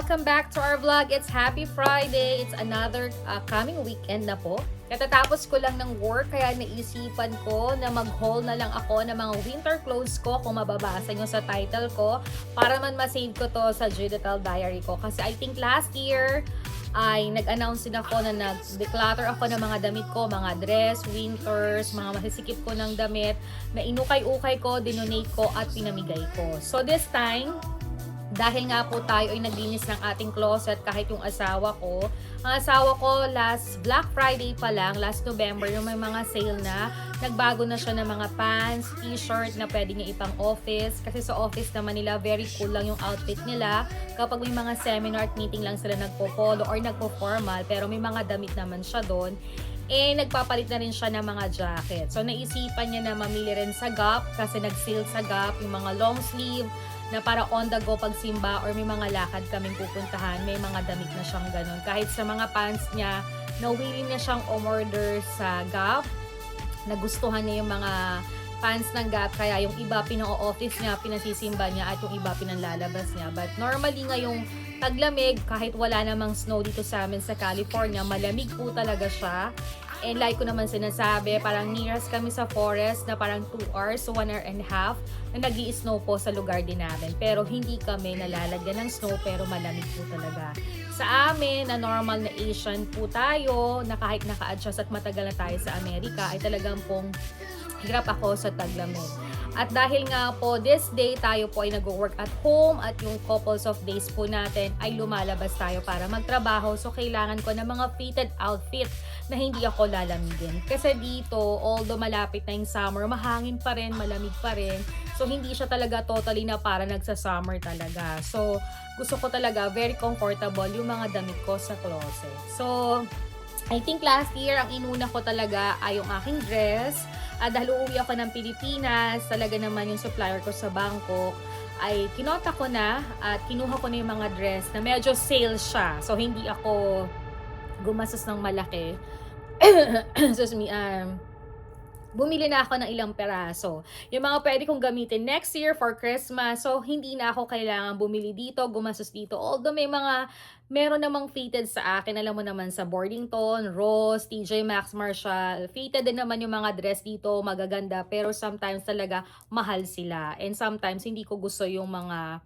Welcome back to our vlog. It's Happy Friday. It's another coming weekend na po. Katatapos ko lang ng work kaya naisipan ko na mag-haul na lang ako ng mga winter clothes ko kung mababasa nyo sa title ko para man masave ko to sa digital diary ko. Kasi I think last year ay nag-announce din ako na nag-declutter ako ng mga damit ko, mga dress, winters, mga masisikip ko ng damit na inukay-ukay ko, dinonate ko at pinamigay ko. So this time, dahil nga po tayo ay naglinis ng ating closet kahit yung asawa ko. Ang asawa ko last Black Friday pa lang, last November, yung may mga sale na, nagbago na siya ng mga pants, t-shirt na pwede niya ipang office. Kasi sa office naman nila, very cool lang yung outfit nila. Kapag may mga seminar at meeting lang sila nagpo-polo or nagpo-formal, pero may mga damit naman siya doon. Nagpapalit na rin siya ng mga jacket. So, naisipan niya na mamili rin sa Gap kasi nag-sale sa Gap yung mga long sleeve na para on the go pag simba or may mga lakad kaming pupuntahan, may mga damit na siyang ganun. Kahit sa mga pants niya, nawili niya siyang umorder sa Gap. Nagustuhan niya yung mga pants ng Gap, kaya yung iba pino-office niya, pinasisimba niya at yung iba pinanlalabas niya. But normally ngayong taglamig, kahit wala namang snow dito sa amin sa California, malamig po talaga siya. And like ko naman sinasabi, parang nearest kami sa forest na parang 2 hours, so 1 hour and a half na nag-i-snow po sa lugar din namin. Pero hindi kami nalalagyan ng snow, pero malamig po talaga. Sa amin, na normal na Asian po tayo, na kahit naka-adjust at matagal na tayo sa Amerika, ay talagang pong hirap ako sa taglamig. At dahil nga po, this day tayo po ay nag-work at home at yung couples of days po natin ay lumalabas tayo para magtrabaho. So, kailangan ko ng mga fitted outfit na hindi ako lalamigin. Kasi dito, although malapit na yung summer, mahangin pa rin, malamig pa rin. So, hindi siya talaga totally na para nagsa-summer talaga. So, gusto ko talaga very comfortable yung mga damit ko sa closet. So, I think last year, ang inuna ko talaga ay yung aking dress. Dahil uuwi ako ng Pilipinas, talaga naman yung supplier ko sa Bangkok, ay kinota ko na at kinuha ko na yung mga dress na medyo sale siya. So, hindi ako gumastos ng malaki. Excuse me, bumili na ako ng ilang peraso. Yung mga pwede kong gamitin next year for Christmas. So, hindi na ako kailangan bumili dito, gumastos dito. Although meron namang fitted sa akin. Alam mo naman sa Boardington, Ross, TJ Maxx, Marshall. Fitted din naman yung mga dress dito, magaganda. Pero sometimes talaga mahal sila. And sometimes hindi ko gusto yung mga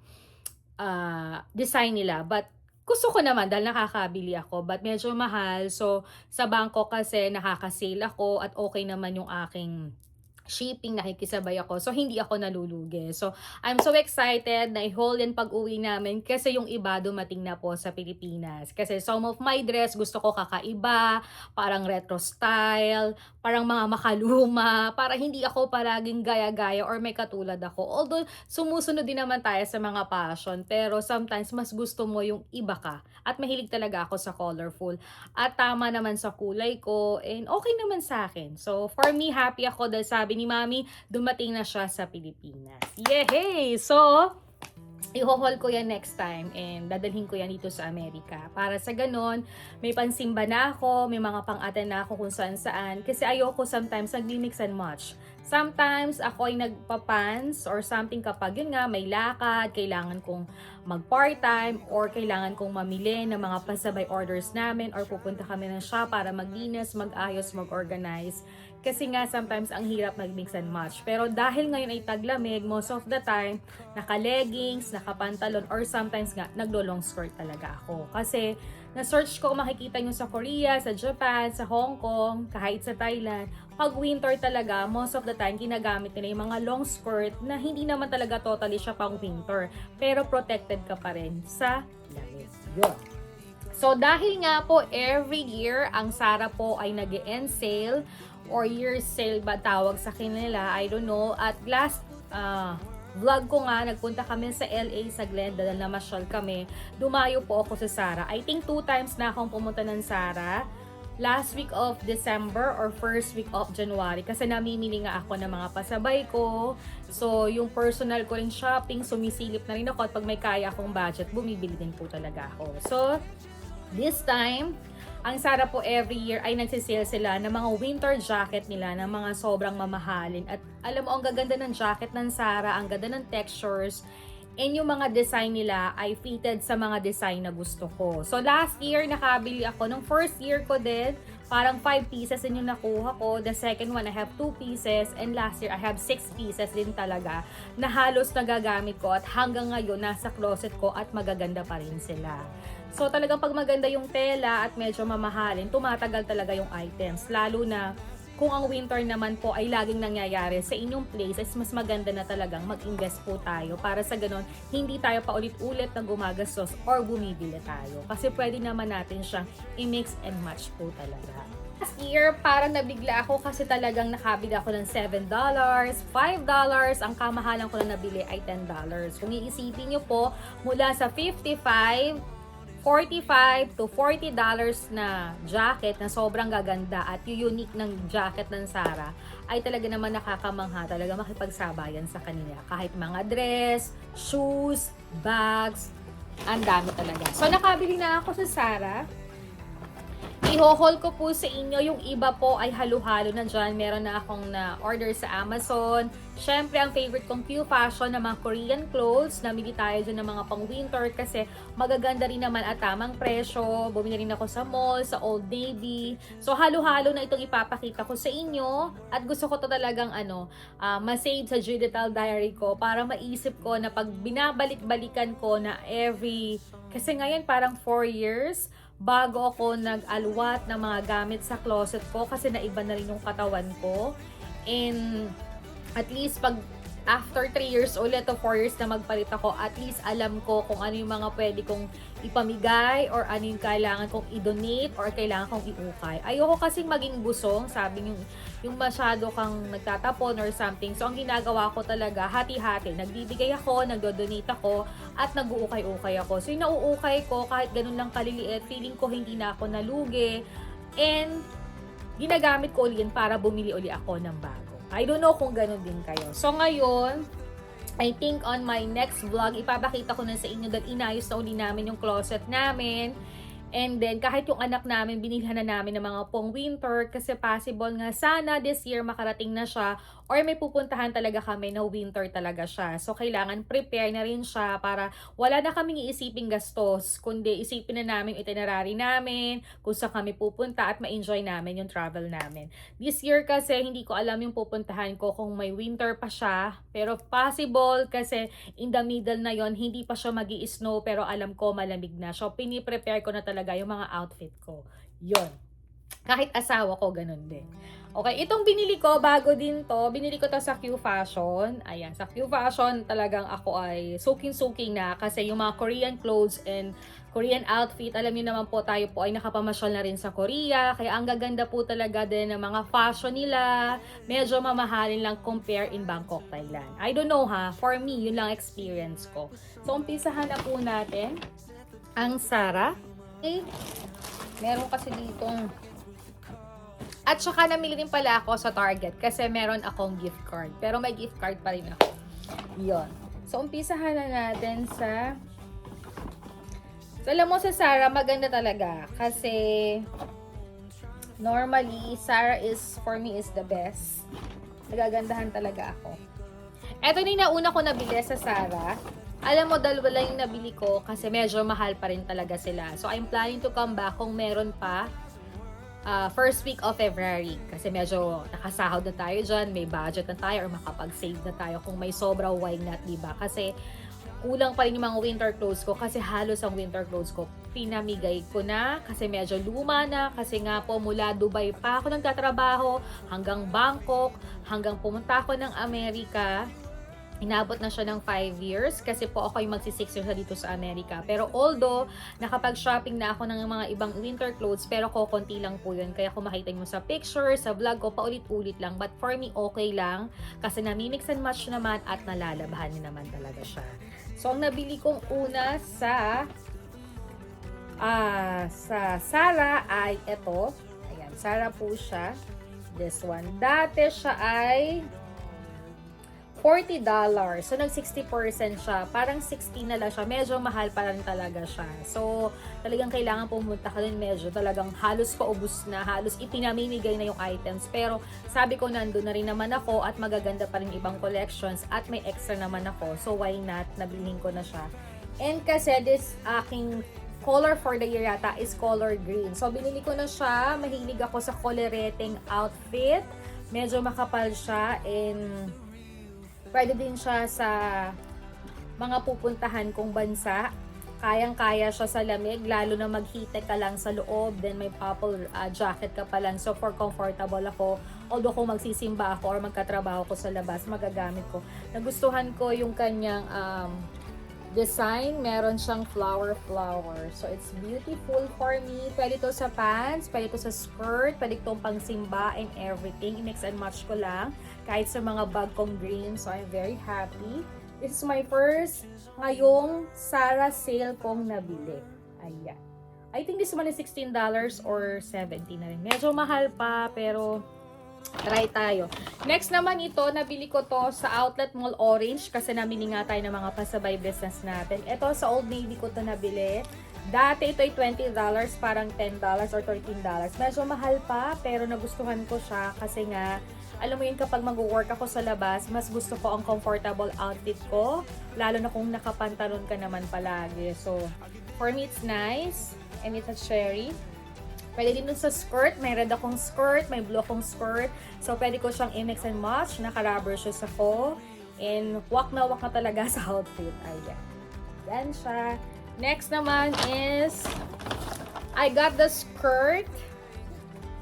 design nila. But gusto ko naman dahil nakakabili ako, but medyo mahal. So, sa Bangkok kasi nakaka-sale ako at okay naman yung aking shipping, nakikisabay ako. So, hindi ako nalulugi. So, I'm so excited na i-haul yan pag-uwi namin kasi yung iba dumating na po sa Pilipinas. Kasi some of my dress gusto ko kakaiba, parang retro style, parang mga makaluma, para hindi ako palaging gaya-gaya or may katulad ako. Although, sumusunod din naman tayo sa mga fashion, pero sometimes mas gusto mo yung iba ka. At mahilig talaga ako sa colorful. At tama naman sa kulay ko, and okay naman sa akin. So, for me, happy ako dahil sabi ni Mami, dumating na siya sa Pilipinas. Yehey! So, i-haul ko yan next time and dadalhin ko yan dito sa Amerika. Para sa ganon, may pansimba na ako, may mga pang-attend na ako kung saan-saan. Kasi ayoko sometimes nag-mix and match. Sometimes ako ay nagpa-pants or something kapag yun nga may lakad, kailangan kong mag-part-time or kailangan kong mamili ng mga pasabay orders namin or pupunta kami ng shop para maglinis, mag-ayos, mag-organize. Kasi nga sometimes ang hirap mag-mix and match. Pero dahil ngayon ay taglamig, most of the time, naka-leggings, naka-pantalon, or sometimes nga, naglo-long skirt talaga ako. Kasi na-search ko, makikita nyo sa Korea, sa Japan, sa Hong Kong, kahit sa Thailand, pag winter talaga, most of the time, ginagamit nila yung mga long skirt na hindi naman talaga totally siya pang winter. Pero protected ka pa rin sa lamig. Yun. So, dahil nga po, every year, ang Zara po ay nag-e-end sale or year sale ba tawag sa kanila, I don't know. At last vlog ko nga, nagpunta kami sa LA sa Glendale, namasyal kami. Dumayo po ako sa Zara. I think 2 times na akong pumunta ng Zara. Last week of December or first week of January. Kasi namimili nga ako ng mga pasabay ko. So, yung personal ko ring shopping, sumisilip na rin ako. At pag may kaya akong budget, bumibili din po talaga ako. So, this time, ang Zara po every year ay nagsisale sila ng mga winter jacket nila ng mga sobrang mamahalin. At alam mo, ang gaganda ng jacket ng Zara, ang ganda ng textures. and yung mga design nila ay fitted sa mga design na gusto ko. So last year, nakabili ako. Nung first year ko din, parang 5 pieces din yung nakuha ko. The second one, I have 2 pieces. And last year, I have 6 pieces din talaga na halos nagagamit ko. At hanggang ngayon, nasa closet ko at magaganda pa rin sila. So talagang pag maganda yung tela at medyo mamahalin, tumatagal talaga yung items. Lalo na kung ang winter naman po ay laging nangyayari sa inyong place, is mas maganda na talagang mag-invest po tayo para sa ganon, hindi tayo paulit-ulit na gumagastos or bumibili tayo. Kasi pwede naman natin siyang i-mix and match po talaga. Last year, parang nabigla ako kasi talagang nakabili ako ng $7, $5, ang kamahalan ko na nabili ay $10. Kung iisipin nyo po, mula sa 55, $45 to $40 na jacket na sobrang gaganda at yung unique ng jacket ng Zara ay talaga naman nakakamangha, talaga makipagsabayan sa kanila. Kahit mga dress, shoes, bags, ang dami talaga. So nakabili na ako sa Zara. I-haul ko po sa inyo, yung iba po ay halo-halo na dyan. Meron na akong na-order sa Amazon. Syempre, ang favorite kong Q Fashion na mga Korean clothes. Namili tayo dyan ng mga pang-winter kasi magaganda rin naman at tamang presyo. Bumili rin ako sa mall, sa Old Navy. So, halo-halo na itong ipapakita ko sa inyo. At gusto ko to talagang ma-save sa digital diary ko para maisip ko na pag binabalik-balikan ko na kasi ngayon parang 4 years bago ako nag-alwat ng mga gamit sa closet ko kasi naiba na rin yung katawan ko. And at least pag after 3 years ulit o 4 years na magpalit ako, at least alam ko kung ano yung mga pwede kong ipamigay or ano yung kailangan kong i-donate or kailangan kong iukay. Ayoko kasing maging busong, sabi yung masyado kang nagtatapon or something. So, ang ginagawa ko talaga, hati-hati. Nagbibigay ako, nagdo-donate ako, at nag-uukay-ukay ako. So, yung nauukay ko, kahit ganun lang kaliliit, feeling ko hindi na ako nalugi. And, ginagamit ko ulit para bumili uli ako ng bago. I don't know kung ganun din kayo. So, ngayon, I think on my next vlog, ipapakita ko na sa inyo dahil inayos na uli namin yung closet namin. And then, kahit yung anak namin, binilhan na namin ng mga pong winter kasi possible nga sana this year makarating na siya or may pupuntahan talaga kami na winter talaga siya. So, kailangan prepare na rin siya para wala na kaming iisiping gastos, kundi isipin na namin itinerary namin, kung saan kami pupunta at ma-enjoy namin yung travel namin. This year kasi, hindi ko alam yung pupuntahan ko kung may winter pa siya, pero possible kasi in the middle na yon hindi pa siya magi-snow pero alam ko malamig na. So, piniprepare ko na talaga yung mga outfit ko. Yun. Kahit asawa ko, ganun din. Okay, itong binili ko, bago din to. Binili ko to sa Q Fashion. Ayan, sa Q Fashion talagang ako ay suking-suking na kasi yung mga Korean clothes and Korean outfit, alam niyo naman po tayo po ay nakapamasyal na rin sa Korea. Kaya ang gaganda po talaga din ng mga fashion nila. Medyo mamahalin lang compare in Bangkok, Thailand. I don't know ha, for me, yun lang experience ko. So, umpisahan na po natin ang Zara. Okay. Meron kasi ditong at saka namili din pala ako sa Target kasi meron akong gift card. Pero may gift card pa rin ako. Yun. So, umpisahan na natin sa alam mo sa Zara, maganda talaga. Kasi normally, Zara is, for me, is the best. Nagagandahan talaga ako. Ito na yung nauna ko nabili sa Zara. Alam mo, dalawa lang yung nabili ko kasi medyo mahal pa rin talaga sila. So, I'm planning to come back kung meron pa first week of February. Kasi medyo nakasahod na tayo dyan, may budget na tayo or makapag-save na tayo kung may sobra, why not, diba? Kasi kulang pa rin yung mga winter clothes ko kasi halos ang winter clothes ko pinamigay ko na kasi medyo luma na kasi nga po mula Dubai pa ako nagtatrabaho hanggang Bangkok, hanggang pumunta ako ng Amerika. Inabot na siya ng 5 years kasi po ako yung magsi 6 years na dito sa Amerika. Pero although, nakapag-shopping na ako ng mga ibang winter clothes, pero konti lang po yun. Kaya kung makita nyo sa picture, sa vlog ko, paulit-ulit lang. But for me, okay lang. Kasi namimix and match naman at nalalabahan niya naman talaga siya. So, ang nabili kong una sa Zara ay ito. Ayan, Zara po siya. This one. Dati siya ay $40. So, nag 60% siya. Parang 60 na lang siya. Medyo mahal pa rin talaga siya. So, talagang kailangan pumunta ka din. Medyo talagang halos paubos na. Halos ipinamimigay na yung items. Pero, sabi ko nandun na rin naman ako at magaganda pa rin ibang collections at may extra naman ako. So, why not? Nabiling ko na siya. And kasi this aking color for the year yata is color green. So, binili ko na siya. Mahilig ako sa coloreteng outfit. Medyo makapal siya and pwede din siya sa mga pupuntahan kong bansa. Kayang-kaya siya sa lamig, lalo na maghite ka lang sa loob, then may purple jacket ka pa lang. So, for comfortable ako. Although kung magsisimba ako or magkatrabaho ko sa labas, magagamit ko. Nagustuhan ko yung kanyang design. Meron siyang flower. So, it's beautiful for me. Pwede to sa pants, pwede to sa skirt, pwede itong pang simba and everything. I-mix and match ko lang. Kahit sa mga bag kong green. So, I'm very happy. This is my first ngayong Zara sale kong nabili. Ayan. I think this one is $16 or $17 na rin. Medyo mahal pa, pero try tayo. Next naman ito, nabili ko to sa Outlet Mall Orange kasi namili nga tayo ng mga pasabay business natin. Ito sa Old Navy ko to nabili. Dati ito ay $20, parang $10 or $13. Medyo mahal pa, pero nagustuhan ko siya kasi nga, alam mo yun, kapag mag-work ako sa labas, mas gusto ko ang comfortable outfit ko, lalo na kung nakapantalon ka naman palagi. So, for me, it's nice, and it's a cherry. Pwede din dun sa skirt. May red akong skirt, may blue akong skirt. So, pwede ko siyang i-mix and match. Naka-rubber shoes ako. And walk na talaga sa outfit. Ayan. Yan siya. Next naman is, I got the skirt.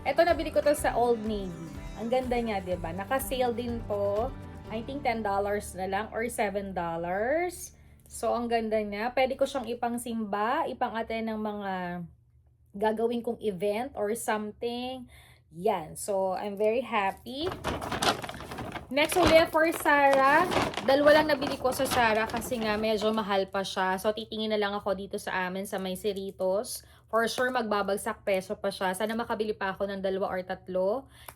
Ito, nabili ko to sa Old Navy. Ang ganda niya, diba? Naka-sale din to. I think $10 na lang or $7. So, ang ganda niya. Pwede ko siyang ipang-simba, ipang-attend ng mga gagawin kong event or something. Yan. So, I'm very happy. Next ulit for Zara. Dalawa lang nabili ko sa Zara kasi nga medyo mahal pa siya. So, titingin na lang ako dito sa amin sa may Cerritos. For sure, magbabagsak peso pa siya. Sana makabili pa ako ng 2 or 3.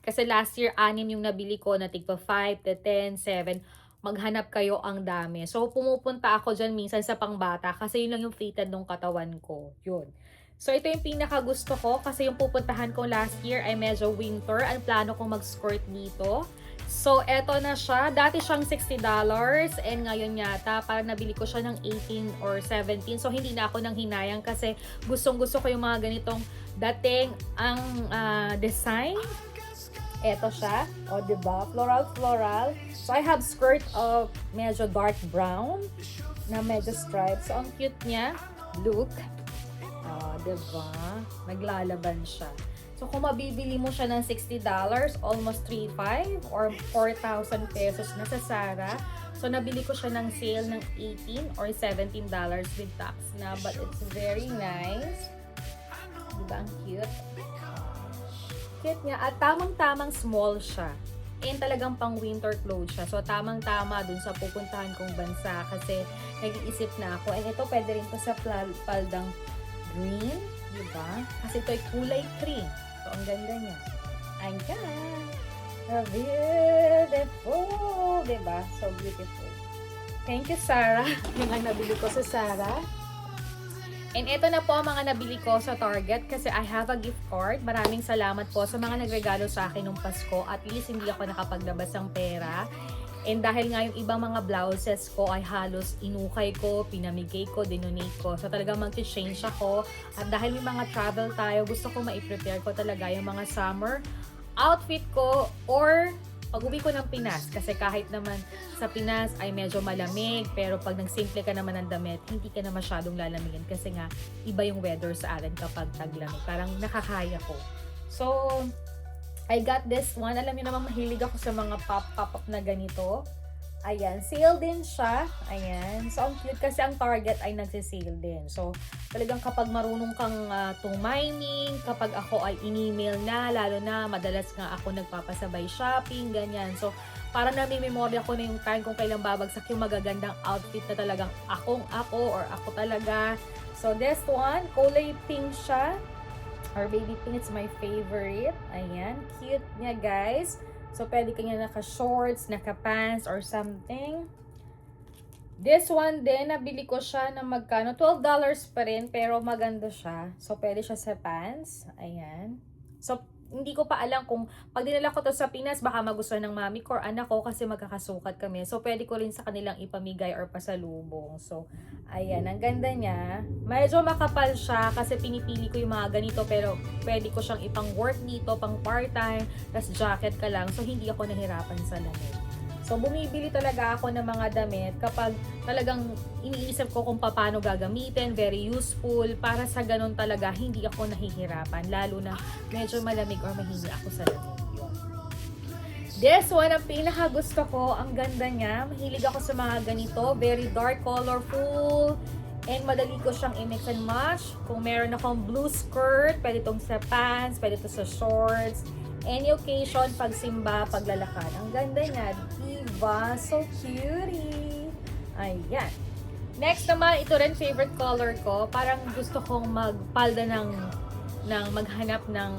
Kasi last year, 6 yung nabili ko na tigpa 5, 10, 7. Maghanap kayo, ang dami. So, pumupunta ako dyan minsan sa pangbata kasi yun lang yung fitted ng katawan ko. Yun. So, ito yung pinaka gusto ko kasi yung pupuntahan ko last year ay medyo winter. Ang plano kong mag-skirt dito. So, eto na siya. Dati siyang $60 and ngayon yata parang nabili ko siya ng 18 or 17. So, hindi na ako nang hinayang kasi gustong-gusto ko yung mga ganitong dating ang design. Eto siya. O, diba? Floral. So, I have skirt of medyo dark brown na medyo stripes. So, ang cute niya. Look. Diba? Naglalaban siya. So, kung mabibili mo siya ng $60, almost 3,500 or 4,000 pesos na sa Zara. So, nabili ko siya ng sale ng $18 or $17 with tax na. But it's very nice. Diba? Ang cute. Cute niya. At tamang-tamang small siya. And talagang pang winter clothes siya. So, tamang-tama dun sa pupuntahan kong bansa kasi nag-iisip na ako. And ito, pwede rin to sa paldang green. Diba? Kasi ito ay kulay cream. So, ang ganda niya. Ayan. Beautiful. Diba? So, beautiful. Thank you, Zara. Yung ang nabili ko sa Zara. And ito na po ang mga nabili ko sa Target kasi I have a gift card. Maraming salamat po sa mga nagregalo sa akin nung Pasko. At least hindi ako nakapaglabas ng pera. And dahil nga yung ibang mga blouses ko ay halos inukay ko, pinamigay ko, dinonate ko. So talagang mag-change ako. At dahil may mga travel tayo, gusto ko ma-prepare ko talaga yung mga summer outfit ko or pag-uwi ko ng Pinas. Kasi kahit naman sa Pinas ay medyo malamig, pero pag nagsimple ka naman ng damit, hindi ka na masyadong lalamigin. Kasi nga, iba yung weather sa atin kapag taglamig. Parang nakakaya ko. So, I got this one. Alam niyo naman, mahilig ako sa mga pop-up na ganito. Ayan, sale din siya. Ayan. So, ang cute kasi ang Target ay nagsisale din. So, talagang kapag marunong kang tumiming, kapag ako ay in-email na, lalo na madalas nga ako nagpapasabay shopping, ganyan. So, parang nami-memory ako na yung time kung kailan babagsak yung magagandang outfit na talagang ako or ako talaga. So, this one, kulay pink siya. Or baby pink, it's my favorite. Ayan, cute niya guys. So, pwede kanya naka-shorts, naka-pants, or something. This one din, nabili ko siya na magkano? $12 pa rin, pero maganda siya. So, pwede siya sa pants. Ayan. So, hindi ko pa alam kung pag dinala ko to sa Pinas, baka magustuhan ng mami ko or anak ko kasi magkakasukat kami. So, pwede ko rin sa kanilang ipamigay or pasalubong. So, ayan. Ang ganda niya. Medyo makapal siya kasi pinipili ko yung mga ganito, pero pwede ko siyang ipang work dito, pang part-time, tas jacket ka lang. So, hindi ako nahirapan sa lamig. So, bumibili talaga ako ng mga damit kapag talagang iniisip ko kung paano gagamitin, very useful, para sa ganun talaga hindi ako nahihirapan, lalo na medyo malamig or mahilig ako sa lamig. Yun. This one, ang pinaka gusto ko, ang ganda niya, mahilig ako sa mga ganito, very dark, colorful, and madali ko siyang i-mix and match. Kung meron akong blue skirt, pwede itong sa pants, pwede ito sa shorts, any occasion, pagsimba, paglalakad. Ang ganda niya, diba? So cutie! Ayan. Next naman, ito rin favorite color ko. Parang gusto kong magpalda ng maghanap ng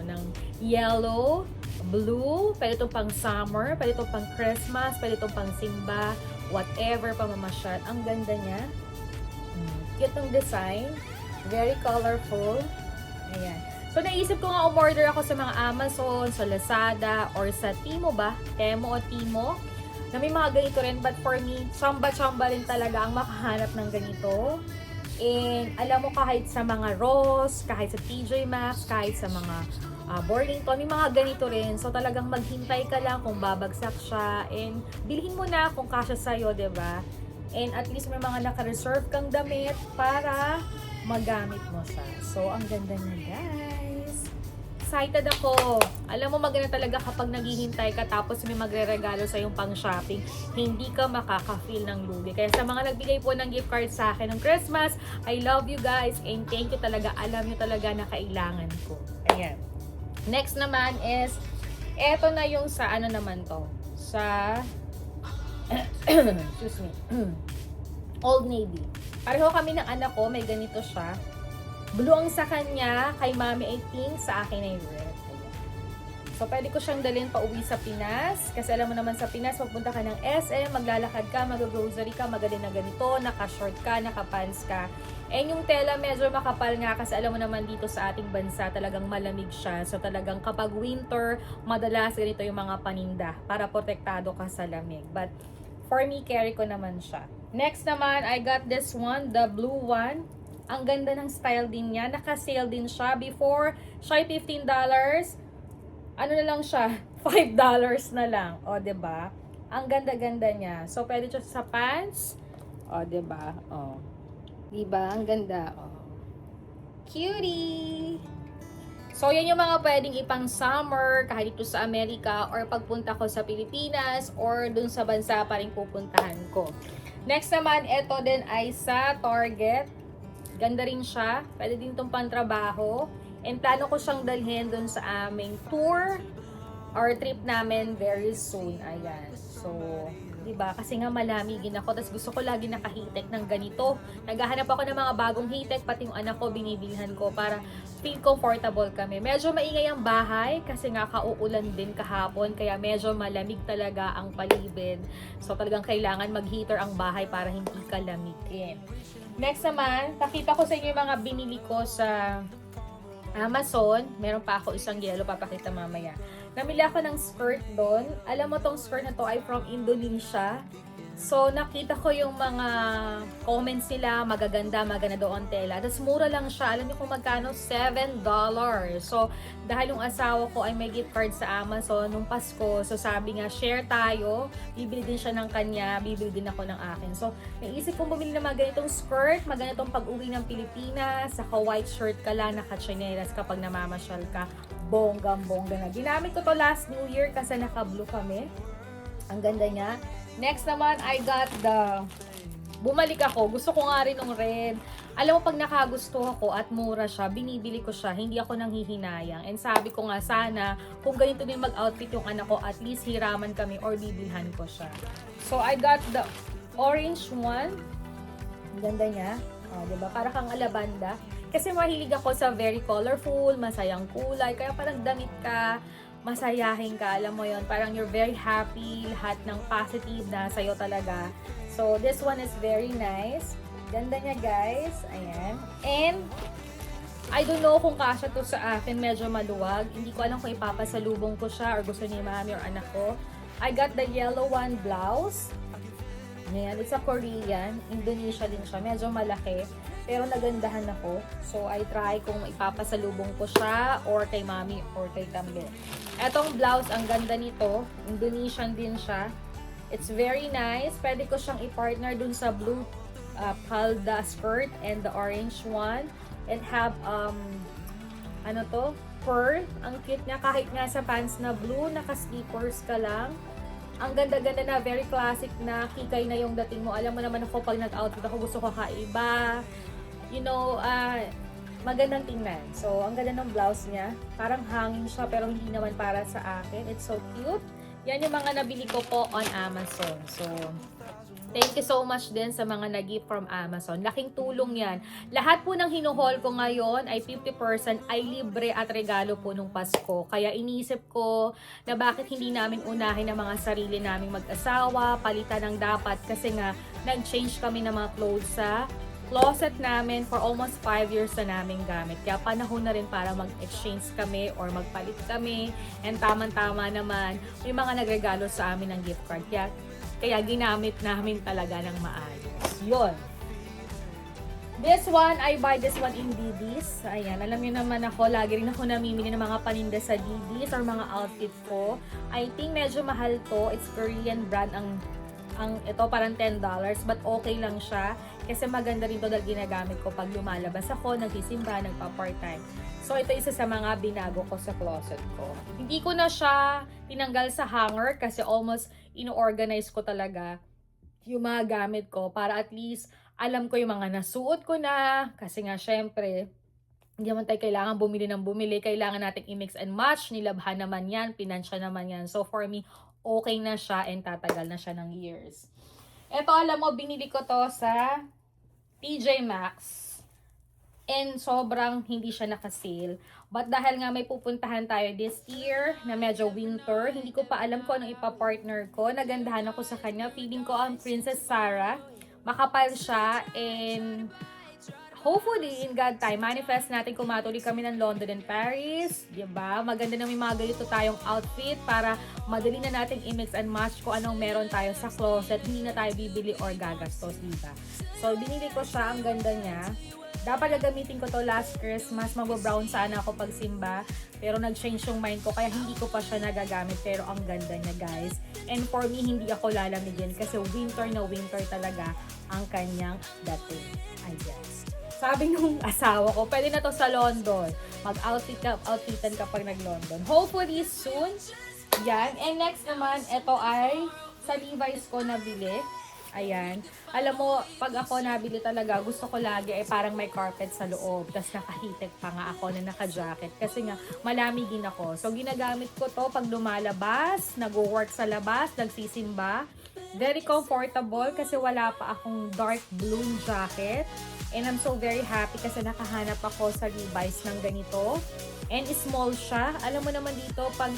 ng yellow, blue, pwede itong pang summer, pwede itong pang Christmas, pwede itong pang simba, whatever, pamamasyal. Ang ganda niya. Cute ng design. Very colorful. Ayan. So, naisip ko nga umorder ako sa mga Amazon, sa Lazada, or sa Temo ba? Temo o Timo. Na may mga ganito rin. But for me, chamba-chamba rin talaga ang makahanap ng ganito. And alam mo, kahit sa mga Ross, kahit sa TJ Maxx, kahit sa mga Burlington, may mga ganito rin. So, talagang maghintay ka lang kung babagsak siya. And bilhin mo na kung kasya sa'yo, diba? And at least may mga naka-reserve kang damit para magamit mo siya. So, ang ganda niya, guys. Excited ako. Alam mo, maganda talaga kapag naghihintay ka tapos may magre-regalo sa yung pang-shopping, hindi ka makaka-feel ng lugi. Kaya sa mga nagbigay po ng gift card sa akin ng Christmas, I love you guys and thank you talaga. Alam nyo talaga na kailangan ko. Ayan. Next naman is, eto na yung sa ano naman to. Sa, excuse me, Old Navy. Pareho kami ng anak ko, may ganito siya. Blue ang sa kanya, kay mami ay pink, sa akin ay red. Ayan. So, pwede ko siyang dalhin pa uwi sa Pinas. Kasi alam mo naman sa Pinas, magpunta ka ng SM, maglalakad ka, mag-grocery ka, magaling na ganito, naka-short ka, naka-pants ka. And yung tela medyo makapal nga kasi alam mo naman dito sa ating bansa, talagang malamig siya. So, talagang kapag winter, madalas ganito yung mga paninda para protektado ka sa lamig. But, for me, carry ko naman siya. Next naman, I got this one, the blue one. Ang ganda ng style din niya. Naka-sale din siya. Before, siya $15. Ano na lang siya? $5 na lang. O, diba? Ang ganda-ganda niya. So, pwede siya sa pants. O, diba? O. Diba? Ang ganda. O. Cutie! So, yan yung mga pwedeng ipang summer, kahit dito sa Amerika, or pagpunta ko sa Pilipinas, or dun sa bansa pa rin pupuntahan ko. Next naman, ito din ay sa Target. Ganda rin siya. Pwede din itong pantrabaho. And plano ko siyang dalhin dun sa aming tour or trip namin very soon. Ayan. So, diba? Kasi nga malamigin ako. Tapos gusto ko lagi naka-heattech ng ganito. Naghahanap ako ng mga bagong heattech. Pati yung anak ko, binibilhan ko para feel comfortable kami. Medyo maingay ang bahay kasi nga kauulan din kahapon. Kaya medyo malamig talaga ang palibid. So, talagang kailangan mag-heater ang bahay para hindi ka lamigin. Next naman, pakita ko sa inyo yung mga binili ko sa Amazon. Meron pa ako isang yellow, papakita mamaya. Namili ako ng skirt doon. Alam mo tong skirt na to ay from Indonesia. So, nakita ko yung mga comments nila, magaganda daw ang tela. Tapos, mura lang siya. Alam niyo kung magkano? $7. So, dahil yung asawa ko ay may gift card sa Amazon nung Pasko. So, sabi nga, share tayo. Bibili din siya ng kanya, bibili din ako ng akin. So, naisip kong bumili ng mga ganitong skirt, maganitong pag-uwi ng Pilipinas, saka white shirt ka lang, naka-chinelas kapag namamasyal ka. Bonggang-bongga na. Ginamit ko to last New Year kasi naka-blue kami. Ang ganda niya. Next naman, I got bumalik ako. Gusto ko nga rin ng red. Alam mo, pag nakagusto ako at mura siya, binibili ko siya. Hindi ako nanghihinayang. And sabi ko nga, sana, kung ganito din mag-outfit yung anak ko, at least hiraman kami or bibilhan ko siya. So, I got the orange one. Ang ganda niya. O, diba? Para kang alabanda. Kasi mahilig ako sa very colorful, masayang kulay. Kaya parang damit ka, masayahin ka, alam mo yon, parang you're very happy, lahat ng positive na sa'yo talaga. So, this one is very nice. Ganda niya, guys. Ayan. And, I don't know kung kasya to sa akin, medyo maluwag. Hindi ko alam kung ipapasalubong ko siya or gusto ni mami or anak ko. I got the yellow one blouse. Ayan, it's a Korean. Indonesia din siya. Medyo malaki. Pero nagandahan ako. So, I try kung ipapasalubong ko siya or kay mami or kay Tambe. Etong blouse, ang ganda nito. Indonesian din siya. It's very nice. Pwede ko siyang i-partner dun sa blue palda skirt and the orange one. And have, ano to? Pearl. Ang cute niya. Kahit nga sa pants na blue, naka-slippers ka lang. Ang ganda-ganda na, very classic na, kikay na yung dating mo. Alam mo naman ako, pag nag-outfit ako, gusto ko kaiba. You know, magandang tingnan. So, ang ganda ng blouse niya. Parang hangin siya, pero hindi naman para sa akin. It's so cute. Yan yung mga nabili ko po on Amazon. So, thank you so much din sa mga nag-gift from Amazon. Laking tulong yan. Lahat po ng hinuhaul ko ngayon ay 50% ay libre at regalo po nung Pasko. Kaya iniisip ko na bakit hindi namin unahin ang mga sarili naming mag-asawa, palitan ng dapat kasi nga nag-change kami ng mga clothes sa closet namin for almost 5 years na namin gamit. Kaya panahon na rin para mag-exchange kami or magpalit kami. And tamang-tama naman, may mga nagregalo sa amin ng gift card. Kaya ginamit namin talaga ng maayos. Yun. This one, I buy this one in DD's. Ayan, alam niyo naman ako, lagi rin ako namimili ng mga paninda sa DD's or mga outfit ko. I think medyo mahal to. It's Korean brand ang ito parang $10 but okay lang siya kasi maganda rin to dahil ginagamit ko pag lumalabas ako, nagsisimba, nagpa-part-time. So ito isa sa mga binago ko sa closet ko. Hindi ko na siya tinanggal sa hanger kasi almost ino-organize ko talaga yung mga gamit ko para at least alam ko yung mga nasuot ko na kasi nga syempre hindi naman tayo kailangan bumili ng bumili, kailangan natin i-mix and match, nilabhan naman yan, pinansya naman yan. So for me, okay na siya and tatagal na siya ng years. Ito, alam mo, binili ko to sa TJ Maxx. And sobrang hindi siya naka-sale. But dahil nga may pupuntahan tayo this year na medyo winter, hindi ko pa alam kung anong ipa-partner ko. Nagandahan ako sa kanya. Feeling ko ang Princess Sarah. Makapal siya and hopefully, in God time, manifest natin kung matuloy kami ng London and Paris. Diba? Maganda na may mga ganito tayong outfit para madali na natin i-mix and match kung anong meron tayo sa closet. Hindi na tayo bibili or gagastos, diba? So, binili ko siya. Ang ganda niya. Dapat gagamitin ko to last Christmas. Mag-brown sana ako pag simba. Pero nag-change yung mind ko. Kaya hindi ko pa siya nagagamit. Pero ang ganda niya, guys. And for me, hindi ako lalamigin. Kasi winter na winter talaga ang kanyang dating. I guess. Sabi nung asawa ko, pwede na to sa London. Mag-outfitan ka pag nag-London. Hopefully soon. Yan. And next naman, ito ay sa Levi's ko nabili. Ayan. Alam mo, pag ako nabili talaga, gusto ko lagi ay parang may carpet sa loob. Tapos nakahitik pa nga ako na naka-jacket. Kasi nga, malamigin ako. So, ginagamit ko to pag lumalabas, nag-work sa labas, nagsisimba. Very comfortable kasi wala pa akong dark blue jacket. And I'm so very happy kasi nakahanap ako sa Levi's ng ganito. And small siya. Alam mo naman dito, pag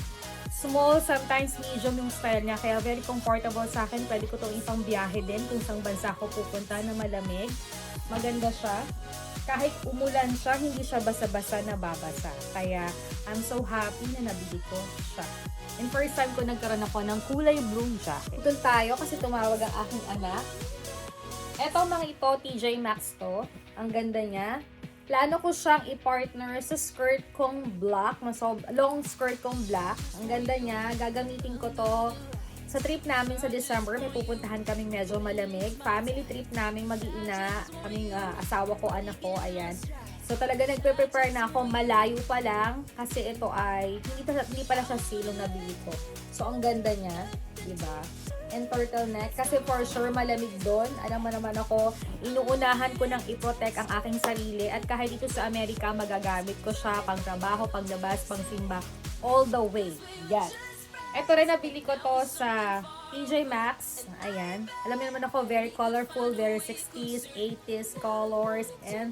small, sometimes medium yung style niya. Kaya very comfortable sa akin. Pwede ko itong ipang biyahe din kung saan bansa ako pupunta na malamig. Maganda siya. Kahit umulan siya, hindi siya basa-basa na babasa. Kaya I'm so happy na nabili ko siya. And first time ko nagkaroon ako ng kulay blue jacket. Doon tayo kasi tumawag ang aking anak. Eto mga ito, TJ Maxx to. Ang ganda niya. Plano ko siyang i-partner sa skirt kong black. Long skirt kong black. Ang ganda niya. Gagamitin ko to sa trip namin sa December. May pupuntahan kaming medyo malamig. Family trip namin mag-iina. Kaming asawa ko, anak ko. Ayan. So talaga nagpe-prepare na ako. Malayo pa lang. Kasi ito ay hindi pala siya silong nabili ko. So ang ganda niya. Diba? And turtleneck. Kasi for sure malamig doon. Alam mo naman ako, inuunahan ko nang i-protect ang aking sarili. At kahit dito sa Amerika, magagamit ko siya pang trabaho, pang labas, pang simba. All the way. Yan. Ito rin nabili ko to sa TJ Maxx. Ayan. Alam niyo naman ako, very colorful, very 60s, 80s colors. And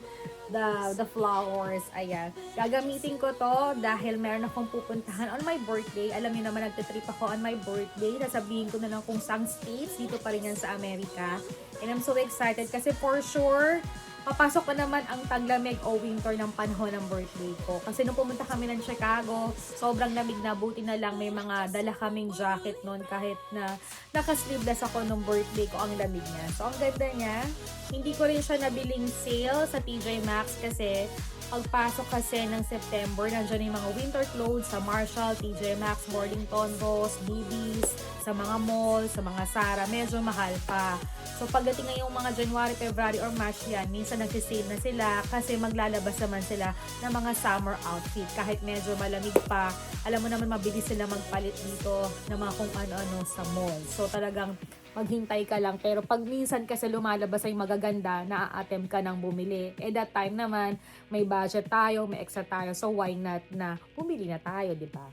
the flowers. Ayan. Gagamitin ko to dahil meron akong pupuntahan on my birthday. Alam niyo naman, nagtitrip ako on my birthday. Sasabihin ko na lang kung saang states. Dito pa rin yan sa Amerika. And I'm so excited kasi for sure, papasok na naman ang taglamig o winter ng panahon ng birthday ko. Kasi nung pumunta kami ng Chicago, sobrang lamig na, buti na lang may mga dala kaming jacket noon kahit na naka-sleeveless ako nung birthday ko, ang lamig niya. So ang ganda niya. Hindi ko rin siya nabiling sale sa TJ Maxx kasi pagpasok kasi ng September, nandiyan yung mga winter clothes sa Marshall, TJ Maxx, Burlington, Ross, BB's, sa mga mall, sa mga Zara, medyo mahal pa. So pagdating ngayong mga January, February, or March yan, minsan nagsisale na sila kasi maglalabas naman sila ng mga summer outfit. Kahit medyo malamig pa, alam mo naman mabilis sila magpalit dito ng mga kung ano-ano sa mall. So talagang maghintay ka lang. Pero pag minsan kasi lumalabas ay magaganda, naa-attempt ka nang bumili. Eh that time naman, may budget tayo, may extra tayo. So why not na bumili na tayo, di ba?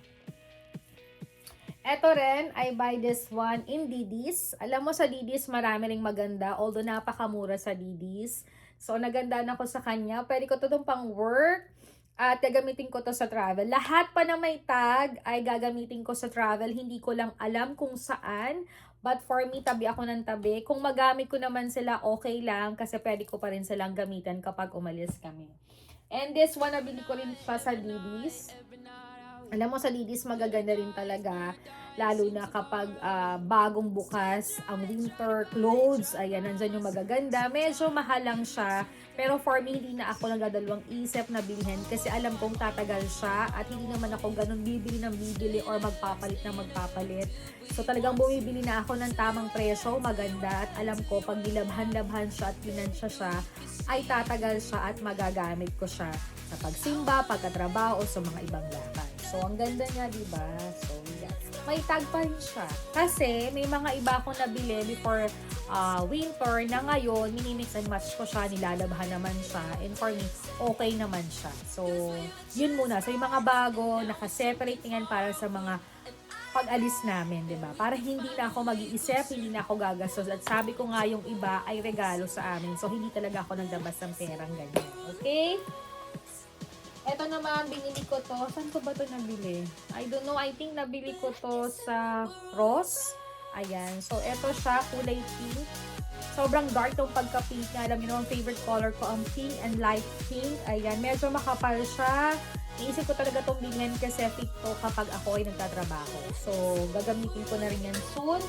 Eto rin, I buy this one in Didis. Alam mo sa Didis, marami ring maganda. Although napakamura sa Didis. So naganda na ako sa kanya. Pwede ko to itong pang work. At gagamitin ko to sa travel. Lahat pa na may tag ay gagamitin ko sa travel. Hindi ko lang alam kung saan. But for me, tabi ako ng tabi. Kung magamit ko naman sila, okay lang. Kasi pwede ko pa rin silang gamitan kapag umalis kami. And this one, nabili ko rin siya sa Didis. Alam mo, sa Didis magaganda rin talaga. Lalo na kapag bagong bukas ang winter clothes. Ayan, nandyan yung magaganda. Medyo mahal lang siya. Pero for me, hindi na ako nagdadalawang isip na bilhin. Kasi alam kong tatagal siya. At hindi naman ako ganun bibili ng bibili or magpapalit na magpapalit. So talagang bumibili na ako ng tamang presyo. Maganda. At alam ko, pag nilabhan-labhan siya at pinansya siya, ay tatagal siya at magagamit ko siya sa pagsimba, pagkatrabaho, o sa mga ibang lakad. So, ang ganda niya, diba? So, yeah. May tag pa rin siya. Kasi, may mga iba akong nabili before winter na ngayon, minimix and match ko siya, nilalabhan naman siya. And for me, okay naman siya. So, yun muna. So, yung mga bago, nakaseparate yan para sa mga pag-alis namin, diba? Para hindi na ako mag-iisip, hindi na ako gagastos. At sabi ko nga, yung iba ay regalo sa amin. So, hindi talaga ako nagdabas ng perang ganyan. Okay? Ito naman, binili ko to. Saan ko ba to nabili? I don't know. I think nabili ko to sa Ross. Ayan. So, ito siya. Kulay pink. Sobrang dark tong pagka-pink niya. Alam niyo naman, favorite color ko ang pink and light pink. Ayan. Medyo makapal siya. Naisip ko talaga itong bilhin kasi fit to kapag ako ay nagtatrabaho. So, gagamitin ko na rin yan soon.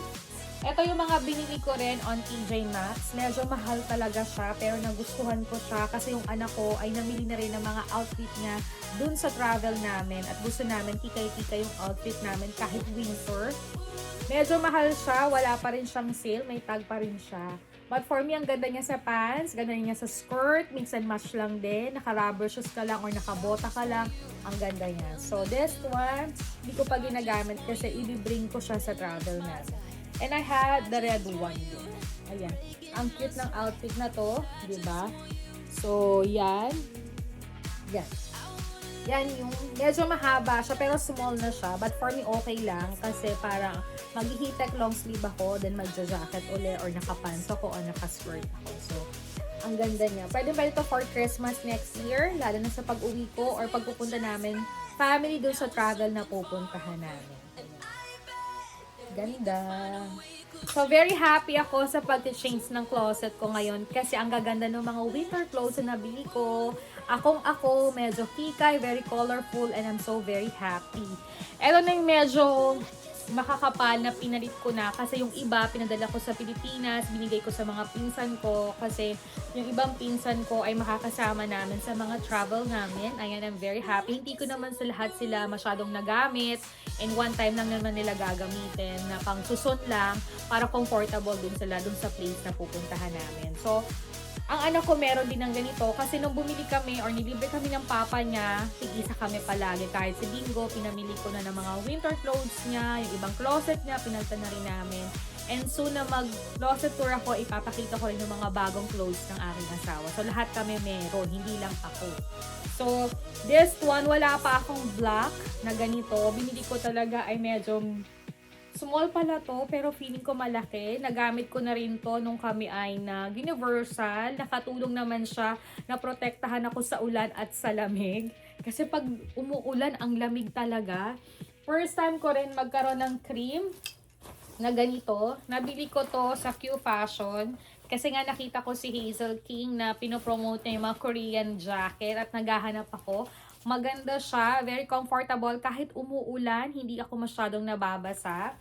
Ito yung mga binili ko rin on TJ Maxx. Medyo mahal talaga siya pero nagustuhan ko siya kasi yung anak ko ay namili na rin ng mga outfit niya dun sa travel namin at gusto namin kikay-kikay yung outfit namin kahit winter. Medyo mahal siya, wala pa rin siyang sale, may tag pa rin siya. But for me, ang ganda niya sa pants, ganda niya sa skirt, mix and match lang din. Naka-rubber shoes ka lang or nakabota ka lang, ang ganda niya. So this one, hindi ko pa ginagamit kasi i-bring ko siya sa travel namin. And I had the red one din. Ayan. Ang cute ng outfit na to, di ba? So, yan. Yan. Yan yung, medyo mahaba siya, pero small na siya. But for me, okay lang. Kasi parang mag-hitek long sleeve ako, then magja-jacket uli, or nakapants ako, or nakaskirt ako. So, ang ganda niya. Pwede ba ito for Christmas next year? Lalo na sa pag-uwi ko, or pagpupunta namin, family dun sa travel na pupuntahan namin. Ganda. So, very happy ako sa pag-change ng closet ko ngayon kasi ang gaganda ng mga winter clothes na nabili ko. Akong-ako, medyo kikay, very colorful, and I'm so very happy. Ito na yung medyo makakapal na pinalit ko na kasi yung iba pinadala ko sa Pilipinas, binigay ko sa mga pinsan ko kasi yung ibang pinsan ko ay makakasama namin sa mga travel namin. Ayan, I'm very happy. Hindi ko naman sa lahat sila masyadong nagamit and one time lang naman nila gagamitin na pang susun lang para comfortable din sila dun sa place na pupuntahan namin. So, ang anak ko meron din ng ganito kasi nung bumili kami or nilibre kami ng papa niya, tig-isa kami palagi. Kahit si Bingo, pinamili ko na ng mga winter clothes niya, yung ibang closet niya, pinalitan na rin namin. And soon na mag-closet tour ako, ipapakita ko rin yung mga bagong clothes ng aking asawa. So lahat kami meron, hindi lang ako. So this one, wala pa akong black na ganito. Binili ko talaga ay medyo Small pala to, pero feeling ko malaki. Nagamit ko na rin to nung kami ay nag-universal. Nakatulong naman siya na protektahan ako sa ulan at sa lamig. Kasi pag umuulan, ang lamig talaga. First time ko rin magkaroon ng cream na ganito. Nabili ko to sa Q Fashion. Kasi nga nakita ko si Hazel King na pinopromote niya yung mga Korean jacket at naghahanap ako. Maganda siya, very comfortable. Kahit umuulan, hindi ako masyadong nababasa.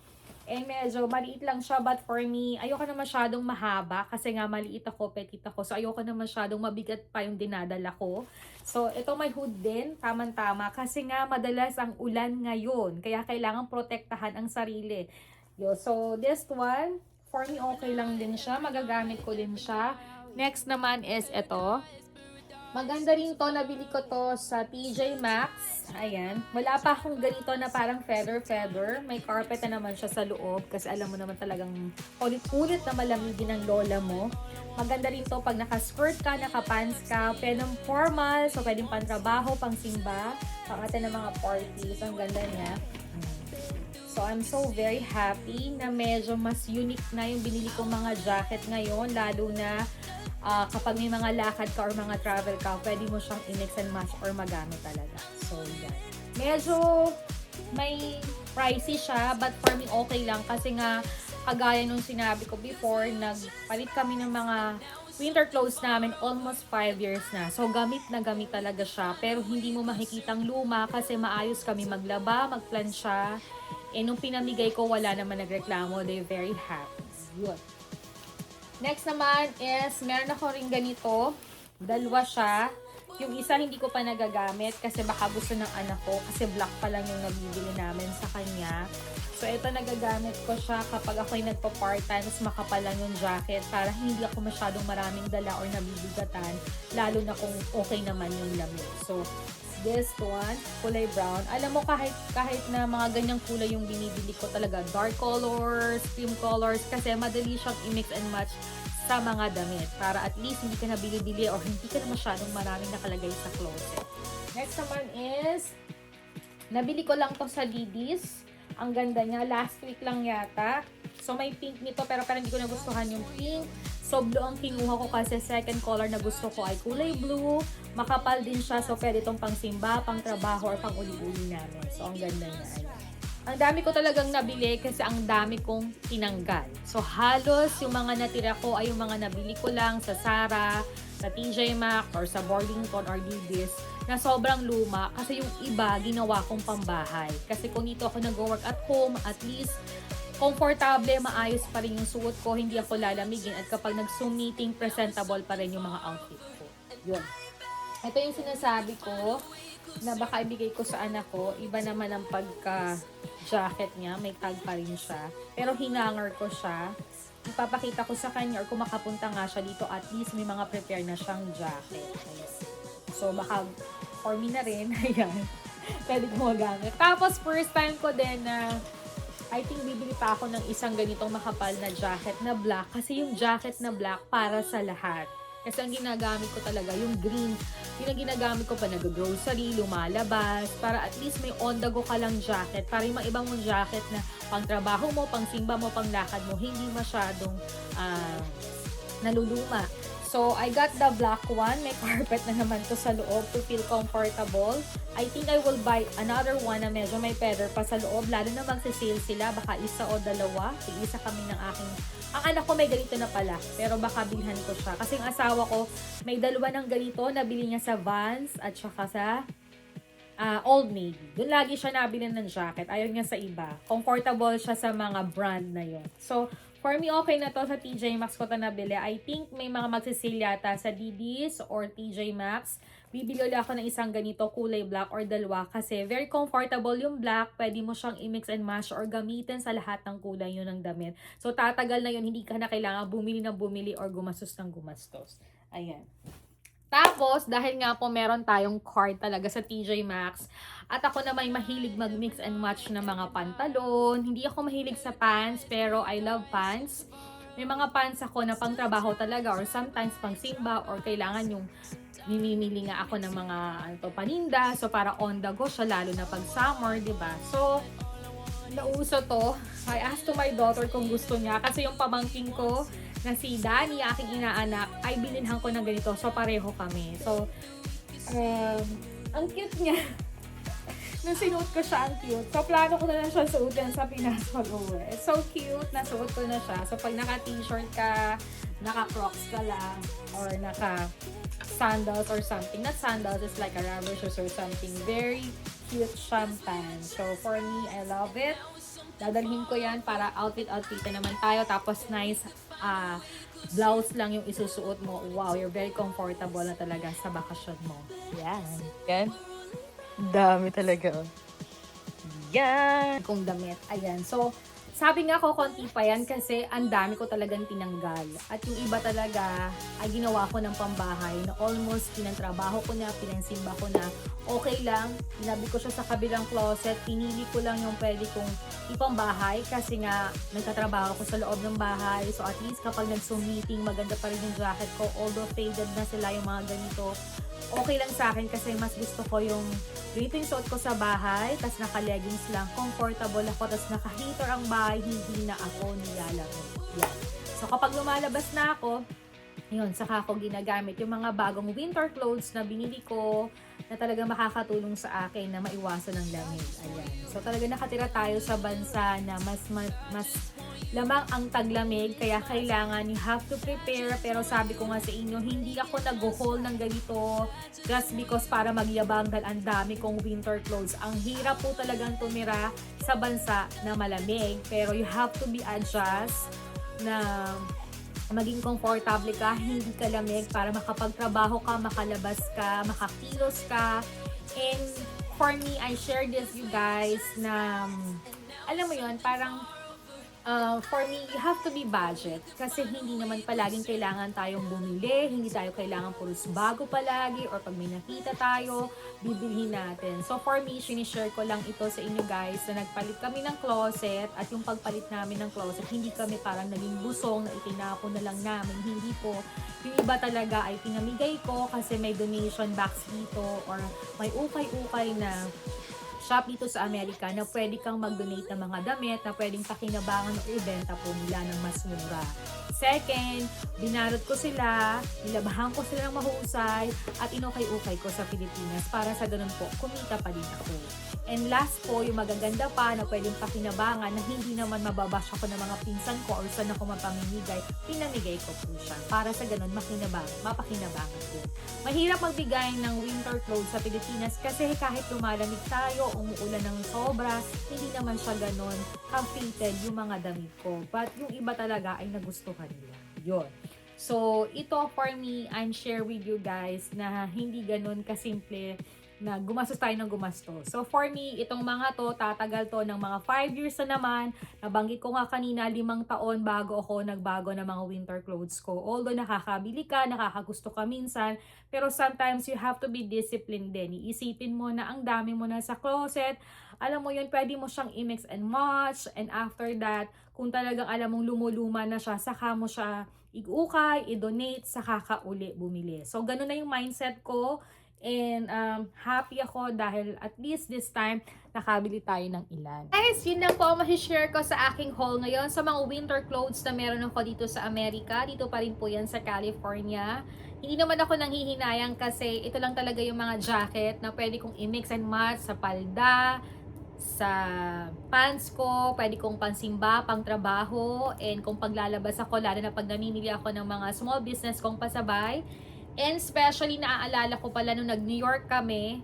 And medyo maliit lang siya, but for me, ayoko na masyadong mahaba kasi nga maliit ako, petit ako. So ayoko na masyadong mabigat pa yung dinadala ko. So ito may hood din, tamang-tama. Kasi nga madalas ang ulan ngayon, kaya kailangan protektahan ang sarili. So this one, for me okay lang din siya, magagamit ko din siya. Next naman is ito. Maganda rin to, nabili ko to sa TJ Maxx. Ayan. Wala pa akong ganito na parang feather. May carpet na naman siya sa loob kasi alam mo naman talagang ulit-ulit na malamigin ng lola mo. Maganda rin to pag naka-skirt ka, naka-pants ka, pwedeng formal, so pwedeng pang-trabaho, pang-simba, pang-ate ng mga parties. Ang ganda niya. So, I'm so very happy na medyo mas unique na yung binili kong mga jacket ngayon, lalo na kapag may mga lakad ka or mga travel ka, pwede mo siyang i-mix and match or magamit talaga. So, yan. Medyo may pricey siya, but for me okay lang kasi nga, kagaya nung sinabi ko before, nagpalit kami ng mga winter clothes namin almost 5 years na. So, gamit na gamit talaga siya. Pero hindi mo makikitang luma kasi maayos kami maglaba, magplansya. Eh, nung pinamigay ko, wala naman nagreklamo. They're very happy. Yun. Next naman is, meron ako rin ganito. Dalawa siya. Yung isa hindi ko pa nagagamit kasi baka gusto ng anak ko kasi black pa lang yung nabibili namin sa kanya. So, ito nagagamit ko siya kapag ako'y nagpa-part-time, mas makapal lang yung jacket para hindi ako masyadong maraming dala or nabibigatan, lalo na kung okay naman yung lamig. So, this one, kulay brown. Alam mo, kahit na mga ganyang kulay yung binibili ko talaga, dark colors, cream colors, kasi madali siyang i-mix and match sa mga damit. Para at least hindi ka na bili-bili or hindi ka na masyadong maraming nakalagay sa closet. Next naman is, nabili ko lang to sa Didis. Ang ganda niya. Last week lang yata. So, may pink nito pero parang hindi ko nagustuhan yung pink. So, blue ang kinuha ko kasi second color na gusto ko ay kulay blue. Makapal din siya. So, pwede itong pang simba, pang trabaho, or pang uli-uli namin. So, ang ganda niya. Ayan. Ang dami ko talagang nabili kasi ang dami kong tinanggal. So, halos yung mga natira ko ay yung mga nabili ko lang sa Zara, sa TJ Maxx, or sa Burlington or Didis na sobrang luma kasi yung iba ginawa kong pambahay. Kasi kung dito ako nag-work at home, at least komportable, maayos pa rin yung suot ko, hindi ako lalamigin, at kapag nag-Zoom meeting, presentable pa rin yung mga outfit ko. Yun. Ito yung sinasabi ko na baka ibigay ko sa anak ko. Iba naman ang pagka-jacket niya, may tag pa rin siya. Pero hinanger ko siya. Ipapakita ko sa kanya or kung makapunta nga siya dito, at least may mga prepare na siyang jacket. So baka for me na rin, ayan, pwede ko magamit. Tapos first time ko din na I think bibili pa ako ng isang ganitong makapal na jacket na black kasi yung jacket na black para sa lahat. Kasi ang ginagamit ko talaga, yung green, yun ang ginagamit ko pa nag-grocery, lumalabas, para at least may on the go ka lang jacket, para yung mga ibang mong jacket na pang trabaho mo, pang simba mo, pang lakad mo, hindi masyadong naluluma. So, I got the black one. May carpet na naman to sa loob to feel comfortable. I think I will buy another one na medyo may feather pa sa loob. Lalo na magsisale sila. Baka isa o dalawa. Isa kami ng aking... Ang anak ko may ganito na pala. Pero baka bilhan ko siya. Kasi yung asawa ko may dalawa ng ganito. Nabili niya sa Vans at saka sa Old Navy. Doon lagi siya nabili ng jacket. Ayaw niya sa iba. Comfortable siya sa mga brand na yun. So, for me, okay na to sa TJ Maxx ko ito nabili. I think may mga magsisale yata sa Didis or TJ Maxx. Bibili ulit ako ng isang ganito, kulay black or dalawa. Kasi very comfortable yung black. Pwede mo siyang i-mix and match or gamitin sa lahat ng kulay yun ng damit. So, tatagal na yun. Hindi ka na kailangan bumili ng bumili or gumastos ng gumastos. Ayan. Tapos, dahil nga po meron tayong card talaga sa TJ Maxx, at ako na may mahilig mag-mix and match ng mga pantalon. Hindi ako mahilig sa pants, pero I love pants. May mga pants ako na pang trabaho talaga or sometimes pang simba or kailangan yung mimili nga ako ng mga paninda. So, para on the go siya, lalo na pag summer, diba? So, nauso to. I asked to my daughter kung gusto niya kasi yung pamangking ko na si Danny, aking inaanak, ay bininhan ko ng ganito. So, pareho kami. So, ang cute niya. Nung sinuot ko siya, ang cute. So, plano ko na lang siya suotin sa Pinas pag-uwi. It's so cute, nasuot ko na siya. So, pag naka-t-shirt ka, naka-crocs ka lang, or naka-sandals or something. Not sandals, it's like a rubber shoes or something. Very cute champagne. So, for me, I love it. Dadalhin ko yan para outfit na naman tayo. Tapos, nice blouse lang yung isusuot mo. Wow, you're very comfortable na talaga sa bakasyon mo. Yan. Yan. Dami talaga. Yan. Kung damit. Ayan. So, sabi nga ko, konti pa yan kasi ang dami ko talagang tinanggal. At yung iba talaga ay ginawa ko ng pambahay na almost pinantrabaho ko na, pinansimba ko na. Okay lang. Inabi ko siya sa kabilang closet. Pinili ko lang yung pwede kong ipambahay kasi nga nagtatrabaho ko sa loob ng bahay. So, at least kapag nag-Zoom meeting, maganda pa rin yung jacket ko. Although faded na sila yung mga ganito, okay lang sa akin kasi mas gusto ko yung ganito yung suot ko sa bahay, tas naka-leggings lang, comfortable ako, tas naka-heater ang bahay, hindi na ako nilalaro. Yan. So kapag lumalabas na ako, yun, saka ako ginagamit yung mga bagong winter clothes na binili ko na talaga makakatulong sa akin na maiwasan ng lamig. Ayan. So talaga nakatira tayo sa bansa na mas lamang ang taglamig, kaya kailangan you have to prepare. Pero sabi ko nga sa inyo, hindi ako nag-haul ng ganito just because para magyabang dahil ang dami kong winter clothes. Ang hirap po talagang tumira sa bansa na malamig, pero you have to be adjust na maging komportable ka, hindi ka lamig para makapagtrabaho ka, makalabas ka, makakilos ka. And for me, I share this you guys na alam mo yun, parang for me, you have to be budget kasi hindi naman palaging kailangan tayong bumili, hindi tayo kailangan puros bago palagi or pag may nakita tayo, bibilhin natin. So for me, sinishare ko lang ito sa inyo guys na nagpalit kami ng closet at yung pagpalit namin ng closet, hindi kami parang naging busong na itinapon na lang namin, hindi po. Yung iba talaga ay pinamigay ko kasi may donation box dito or may ukay-ukay na shop dito sa Amerika na pwede kang mag-donate ng mga damit na pwedeng pakinabangan o ibenta po nila ng mas mura. Second, binarot ko sila, nilabahan ko sila ng mahusay at inukay-ukay ko sa Pilipinas para sa ganun po, kumita pa din ako. And last po, yung magaganda pa na pwedeng pakinabangan na hindi naman mababash ako ng mga pinsan ko or saan ako mapamimigay, pinamigay ko po siya para sa ganun mapakinabangan ko. Mahirap magbigay ng winter clothes sa Pilipinas kasi kahit lumalamig tayo, umuulan ng sobra, hindi naman siya ganun ka-fitted yung mga damit ko. But yung iba talaga ay nagustuhan nila. Yun. So, ito for me, I'm share with you guys na hindi ganun kasimple na gumastos tayo ng gumastos. So for me, itong mga to, tatagal to ng mga 5 years na naman. Nabanggit ko nga kanina, 5 taon bago ako nagbago ng mga winter clothes ko. Although nakakabili ka, nakakagusto ka minsan, pero sometimes you have to be disciplined din. Iisipin mo na ang dami mo na sa closet. Alam mo yun, pwede mo siyang i-mix and match. And after that, kung talagang alam mong lumuluma na siya, saka mo siya i-ukay, i-donate, saka ka uli bumili. So ganun na yung mindset ko. And happy ako dahil at least this time nakabili tayo ng ilan. Guys, yun lang po ang share ko sa aking haul ngayon sa mga winter clothes na meron ako dito sa Amerika. Dito pa rin po yan sa California. Hindi naman ako nanghihinayang kasi ito lang talaga yung mga jacket na pwede kong i-mix and match sa palda, sa pants ko, pwede kong pansimba, pang trabaho, and kung paglalabas ako, lalo na pag namimili ako ng mga small business kong pasabay. And especially, naaalala ko pala nung nag-New York kami,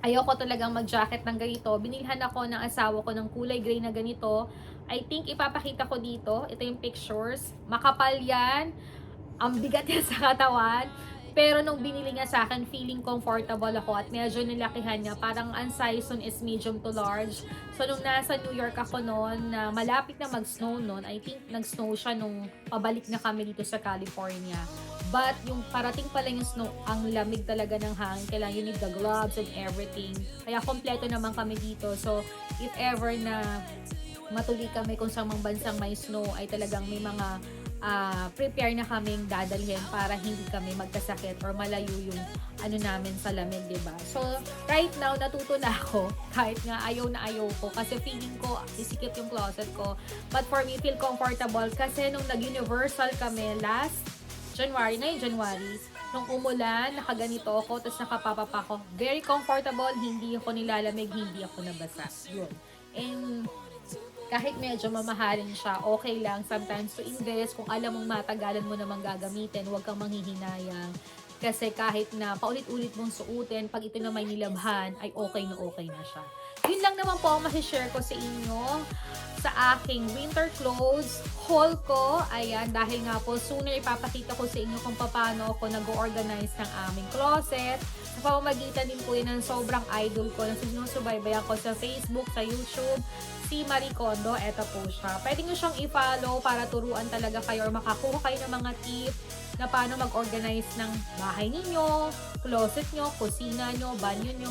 ayoko talagang mag-jacket ng ganito. Binilhan ako ng asawa ko ng kulay gray na ganito. I think ipapakita ko dito. Ito yung pictures. Makapal yan. Ang bigat yan sa katawan. Pero nung binili niya sa akin, feeling comfortable ako at medyo nilakihan niya. Parang ang size nun is medium to large. So nung nasa New York ako noon, na malapit na mag-snow noon, I think nag-snow siya nung pabalik na kami dito sa California. But yung parating pala yung snow, ang lamig talaga ng hangin. Kailangan you need the gloves and everything. Kaya kompleto naman kami dito. So if ever na matuli kami kung sa mga bansang may snow, ay talagang may mga prepare na kaming dadalhin para hindi kami magkasakit or malayo yung ano namin sa lamig, diba? So, right now, natuto na ako kahit nga ayaw na ayaw ko kasi feeling ko isikip yung closet ko. But for me, feel comfortable kasi nung nag-universal kami last January, nung umulan, nakaganito ako, tapos nakapapapa ako. Very comfortable, hindi ako nilalamig, hindi ako nabasa. Yun. And kahit medyo mamahalin siya, okay lang sometimes to invest. Kung alam mong matagalan mo namang gagamitin, huwag kang manghihinayang. Kasi kahit na paulit-ulit mong suotin, pag ito na may nilabhan, ay okay na siya. Yun lang naman po ang masishare ko sa inyo sa aking winter clothes haul ko. Ayan, dahil nga po sooner ipapakita ko sa inyo kung paano ako nag-organize ng aming closet. Sa pamamagitan din po yun ng sobrang idol ko na sinusubaybayan ko sa Facebook, sa YouTube, si Marie Kondo. Eto po siya. Pwede nyo siyang i-follow para turuan talaga kayo or makakuha kayo ng mga tip na paano mag-organize ng bahay ninyo, closet nyo, kusina nyo, banyo nyo,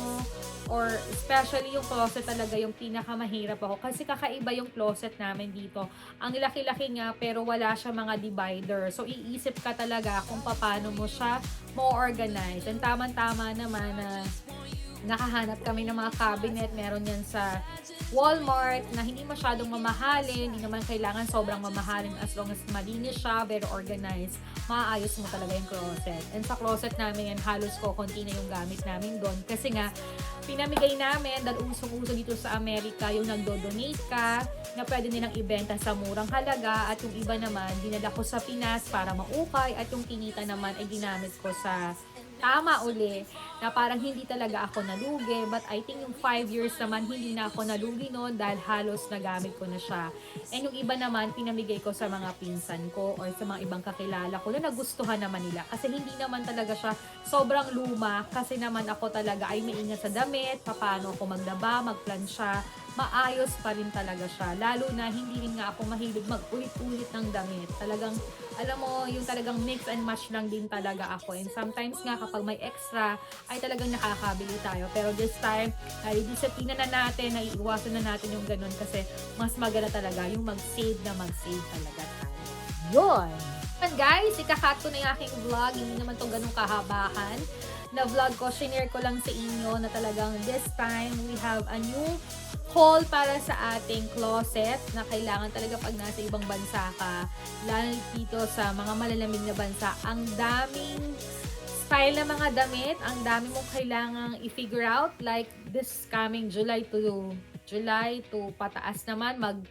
or especially yung closet talaga yung pinakamahirap ako kasi kakaiba yung closet namin dito. Ang laki-laki nga pero wala siya mga divider. So iisip ka talaga kung paano mo siya mo-organize. And tama-tama naman na nakahanap kami ng mga cabinet. Meron yan sa Walmart na hindi masyadong mamahalin, hindi naman kailangan sobrang mamahalin as long as malinis siya, very organized, maayos mo talaga yung closet. And sa closet namin yan, halos konti na yung gamit namin doon. Kasi nga, pinamigay namin dahil usong-uso dito sa Amerika yung nagdo-donate ka na pwede nilang ibenta sa murang halaga at yung iba naman, dinala ko sa Pinas para maukay at yung kinita naman ay ginamit ko sa tama uli na parang hindi talaga ako nalugi, but I think yung 5 years naman hindi na ako nalugi noon dahil halos nagamit ko na siya. And yung iba naman pinamigay ko sa mga pinsan ko or sa mga ibang kakilala ko na nagustuhan naman nila kasi hindi naman talaga siya sobrang luma kasi naman ako talaga ay maingat sa damit, paano ako magdaba, magplansya, maayos pa rin talaga siya. Lalo na hindi rin nga ako mahilig mag-ulit-ulit ng damit. Talagang, alam mo, yung talagang mix and match lang din talaga ako. And sometimes nga kapag may extra, ay talagang nakakabili tayo. Pero this time, ay disiplina na natin, ay iwasan na natin yung ganun kasi mas maganda talaga yung mag-save talaga tayo. Yun! And guys, ikakat ko na yung aking vlog. Hindi naman to ganun kahabahan na vlog ko. Shinare ko lang sa inyo na talagang this time, we have a new haul para sa ating closet na kailangan talaga pag nasa ibang bansa ka, lalo dito sa mga malalamig na bansa, ang daming style na mga damit, ang dami mong kailangang i-figure out, like this coming July to pataas naman,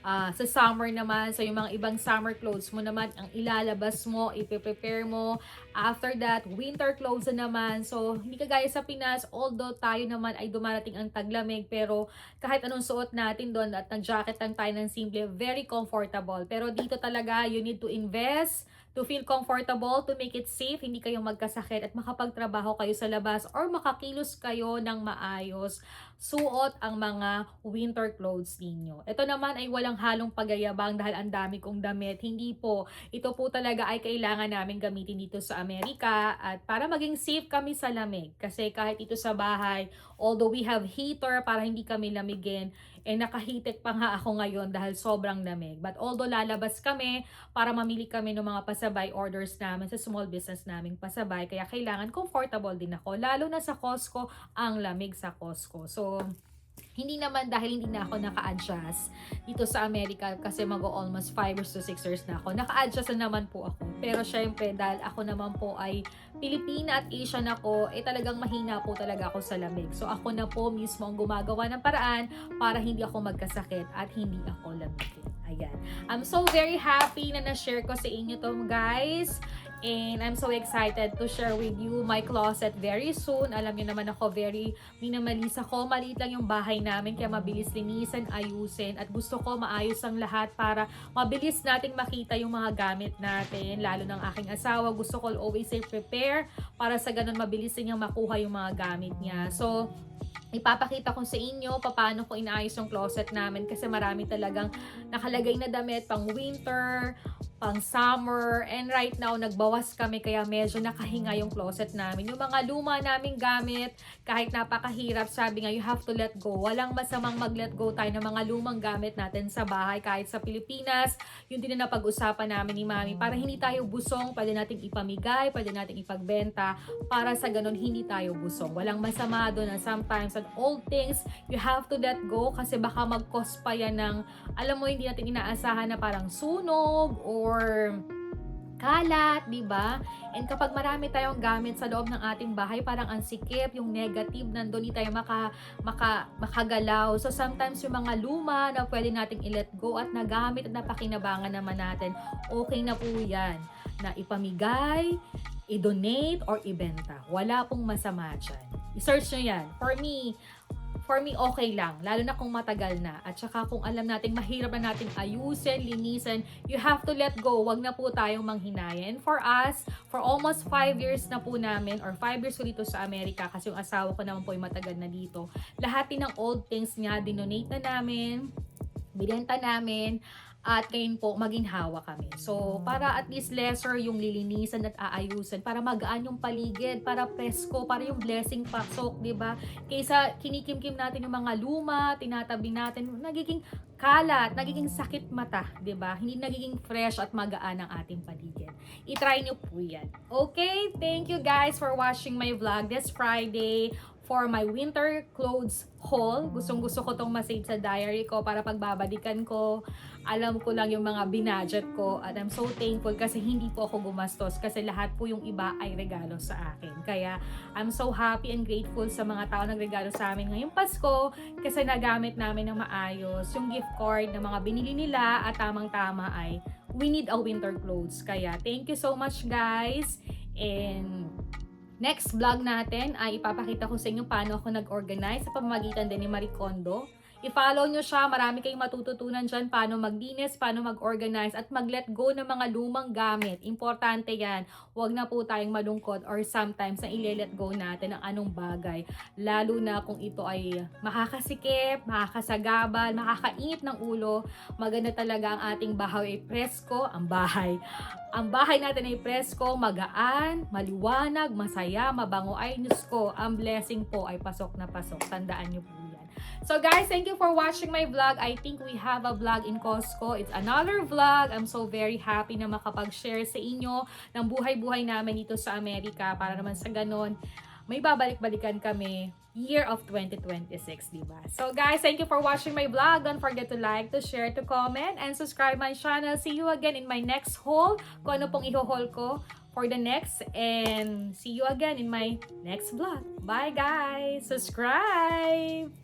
sa summer naman, so yung mga ibang summer clothes mo naman, ang ilalabas mo, ipe-prepare mo. After that, winter clothes na naman. So, hindi kagaya sa Pinas, although tayo naman ay dumarating ang taglamig, pero kahit anong suot natin doon at nag-jacket lang tayo ng simple, very comfortable. Pero dito talaga, you need to invest to feel comfortable, to make it safe, hindi kayo magkasakit at makapagtrabaho kayo sa labas or makakilos kayo ng maayos. Suot ang mga winter clothes ninyo. Ito naman ay walang halong pagayabang dahil ang dami kong damit. Hindi po. Ito po talaga ay kailangan namin gamitin dito sa Amerika at para maging safe kami sa lamig. Kasi kahit ito sa bahay, although we have heater para hindi kami lamigin, nakahitik pa nga ako ngayon dahil sobrang lamig. But although lalabas kami para mamili kami ng mga pasabay orders namin sa small business naming pasabay, kaya kailangan comfortable din ako. Lalo na sa Costco, ang lamig sa Costco. So, hindi naman dahil hindi na ako naka-adjust dito sa Amerika kasi almost 5 to 6 years na ako. Naka-adjust na naman po ako. Pero syempre dahil ako naman po ay Pilipina at Asian ako, talagang mahina po talaga ako sa lamig. So ako na po mismo ang gumagawa ng paraan para hindi ako magkasakit at hindi ako lamigin. Ayan. I'm so very happy na na-share ko sa inyo to, guys. And I'm so excited to share with you my closet very soon. Alam niyo naman ako, very minimalist ako. Maliit lang yung bahay namin, kaya mabilis linisan, ayusin. At gusto ko maayos ang lahat para mabilis nating makita yung mga gamit natin. Lalo ng aking asawa, gusto ko always say prepare para sa ganun mabilis niyang makuha yung mga gamit niya. So, ipapakita ko sa inyo paano ko inaayos yung closet namin kasi marami talagang nakalagay na damit pang winter, pang summer, and right now nagbawas kami kaya medyo nakahinga yung closet namin. Yung mga luma naming gamit, kahit napakahirap, sabi nga you have to let go. Walang masamang mag-let go tayo ng mga lumang gamit natin sa bahay kahit sa Pilipinas. Yun din na napag-usapan namin ni Mami para hindi tayo busong, pwede nating ipamigay, pwede nating ipagbenta para sa ganun hindi tayo busong. Walang masama doon na sometimes on old things, you have to let go kasi baka mag-cause pa yan ng, alam mo, hindi natin inaasahan na parang sunog or kalat, di ba? And kapag marami tayong gamit sa loob ng ating bahay, parang ang sikip, yung negative, nandun hindi tayo makagalaw. So sometimes yung mga luma na pwede nating i-let go at nagamit at napakinabangan naman natin, okay na po yan. Na ipamigay, i-donate, or ibenta. Wala pong masama dyan. I-search nyo yan. For me, okay lang. Lalo na kung matagal na. At saka kung alam natin, mahirap na natin ayusin, linisin, you have to let go. Wag na po tayong manghinaya. And for us, for almost 5 years na po namin, or 5 years ko dito sa Amerika, kasi yung asawa ko naman po ay matagal na dito. Lahat din ng old things niya, dinonate na namin, binenta namin, at ngayon po, maginhawa kami. So, para at least lesser yung lilinisan at aayusan, para magaan yung paligid, para presko, para yung blessing pasok, di ba? Kaysa kinikimkim natin yung mga luma, tinatabi natin, nagiging kalat, nagiging sakit mata, di ba? Hindi nagiging fresh at magaan ang ating paligid. I-try nyo po yan. Okay, thank you guys for watching my vlog this Friday for my winter clothes haul. Gustong-gusto ko tong masave sa diary ko para pagbabalikan ko. Alam ko lang yung mga binudget ko at I'm so thankful kasi hindi po ako gumastos kasi lahat po yung iba ay regalo sa akin. Kaya I'm so happy and grateful sa mga tao nagregalo sa amin ngayong Pasko kasi nagamit namin ng maayos yung gift card na mga binili nila at tamang-tama ay we need a winter clothes. Kaya thank you so much guys, and next vlog natin ay ipapakita ko sa inyo paano ako nag-organize sa pamamagitan din ni Marie Kondo. I-follow nyo siya, marami kayong matututunan dyan paano maglinis, paano mag-organize, at mag-let go ng mga lumang gamit. Importante yan. Huwag na po tayong malungkot or sometimes na i-let go natin ng anong bagay. Lalo na kung ito ay makakasikip, makakasagabal, makakainit ng ulo. Maganda talaga ang ating bahay ay presko, ang bahay natin ay presko, magaan, maliwanag, masaya, mabango. Ay, Diyos ko, ang blessing po ay pasok na pasok. Tandaan nyo po yan. So guys, thank you for watching my vlog. I think we have a vlog in Costco. It's another vlog. I'm so very happy na makapag-share sa inyo ng buhay-buhay namin dito sa Amerika para naman sa ganon, may babalik-balikan kami year of 2026, diba? So guys, thank you for watching my vlog. Don't forget to like, to share, to comment, and subscribe my channel. See you again in my next haul. Kung ano pong iho-haul ko for the next, and see you again in my next vlog. Bye guys! Subscribe!